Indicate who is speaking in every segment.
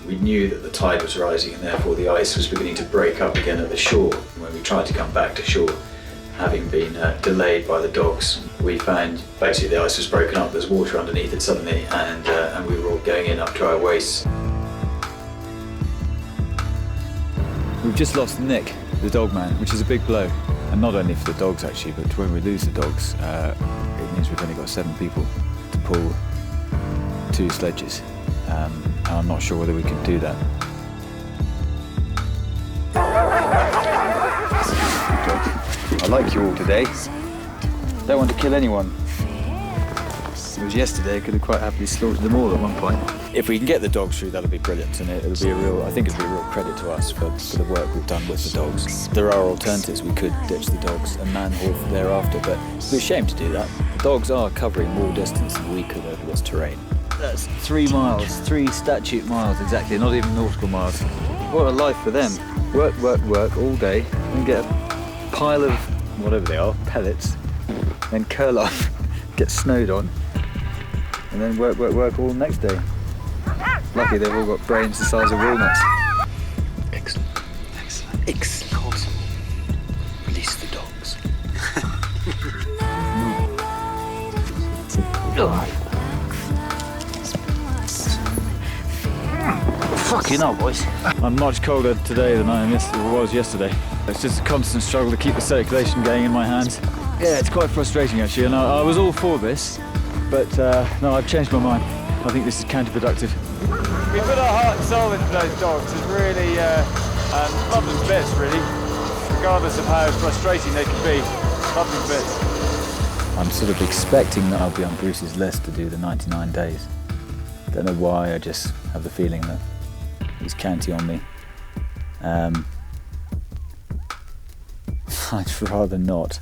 Speaker 1: We knew that the tide was rising and therefore the ice was beginning to break up again at the shore. When we tried to come back to shore, having been delayed by the dogs, we found basically the ice was broken up, there's water underneath it suddenly, and we were all going in up to our waists. We've just lost Nick, the dog man, which is a big blow. And not only for the dogs actually, but when we lose the dogs, it means we've only got 7 people to pull 2 sledges. And I'm not sure whether we can do that. I like you all today. Don't want to kill anyone. It was yesterday, I could have quite happily slaughtered them all at one point. If we can get the dogs through, that'll be brilliant, and it'll be I think it'll be a real credit to us for the work we've done with the dogs. There are alternatives, we could ditch the dogs and man-haul thereafter, but it'd be a shame to do that. The dogs are covering more distance than we could over this terrain. That's 3 miles, 3 statute miles exactly, not even nautical miles. What a life for them. Work, work, work all day, and get a pile of, whatever they are, pellets, then curl off, get snowed on, and then work, work, work all next day. Lucky they've all got brains the size of walnuts. Excellent, excellent, excellent. Release the dogs. Fucking hell, boys. I'm much colder today than I was yesterday. It's just a constant struggle to keep the circulation going in my hands. Yeah, it's quite frustrating actually, and I was all for this, but no, I've changed my mind. I think this is counterproductive. We put our heart and soul into those dogs and really love them to bits, really. Regardless of how frustrating they can be, love them to bits. I'm sort of expecting that I'll be on Bruce's list to do the 99 days. Don't know why, I just have the feeling that he's counting on me. I'd rather not.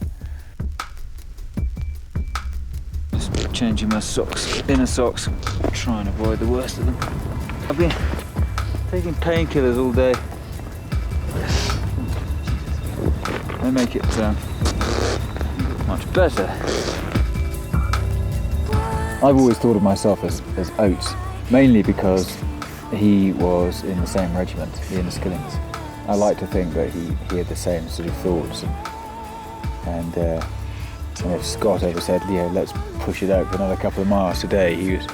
Speaker 1: Just changing my socks, inner socks, try and avoid the worst of them. I've been taking painkillers all day. They make it much better. I've always thought of myself as Oates, mainly because he was in the same regiment, the Enniskillings. I like to think that he had the same sort of thoughts. And if Scott ever said, Leo, let's push it out for another couple of miles today, he was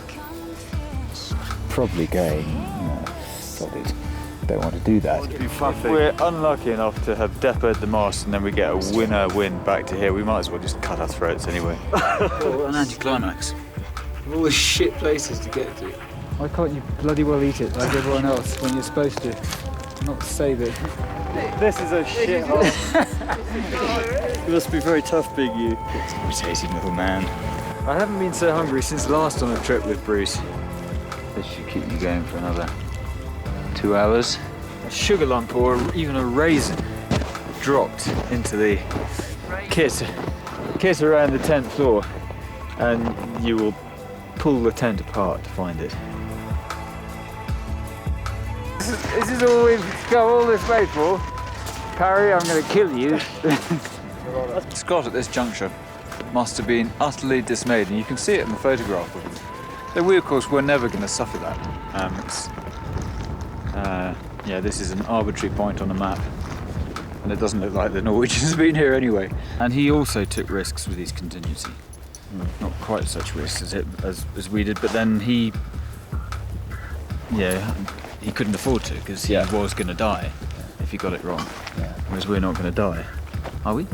Speaker 1: probably going, solid, don't want to do that. If we're unlucky enough to have depoted the mast and then we get a winter wind back to here, we might as well just cut our throats anyway. What an anticlimax. All the shit places to get to. Why can't you bloody well eat it like everyone else when you're supposed to? Not save it. This is a shit hole. You must be very tough, big you. Irritating little man. I haven't been so hungry since last on a trip with Bruce. This should keep me going for another 2 hours. A sugar lump or even a raisin dropped into the kit around the tent floor, and you will pull the tent apart to find it. This is all we've come all this way for. Parry, I'm going to kill you. Scott at this juncture must have been utterly dismayed, and you can see it in the photograph of him. So we, of course, were never going to suffer that. Yeah, this is an arbitrary point on the map, and it doesn't look like the Norwegians have been here anyway. And he also took risks with his contingency. Not quite such risks as we did, but then he couldn't afford to, because he was going to die if he got it wrong. Yeah. Whereas we're not going to die, are we?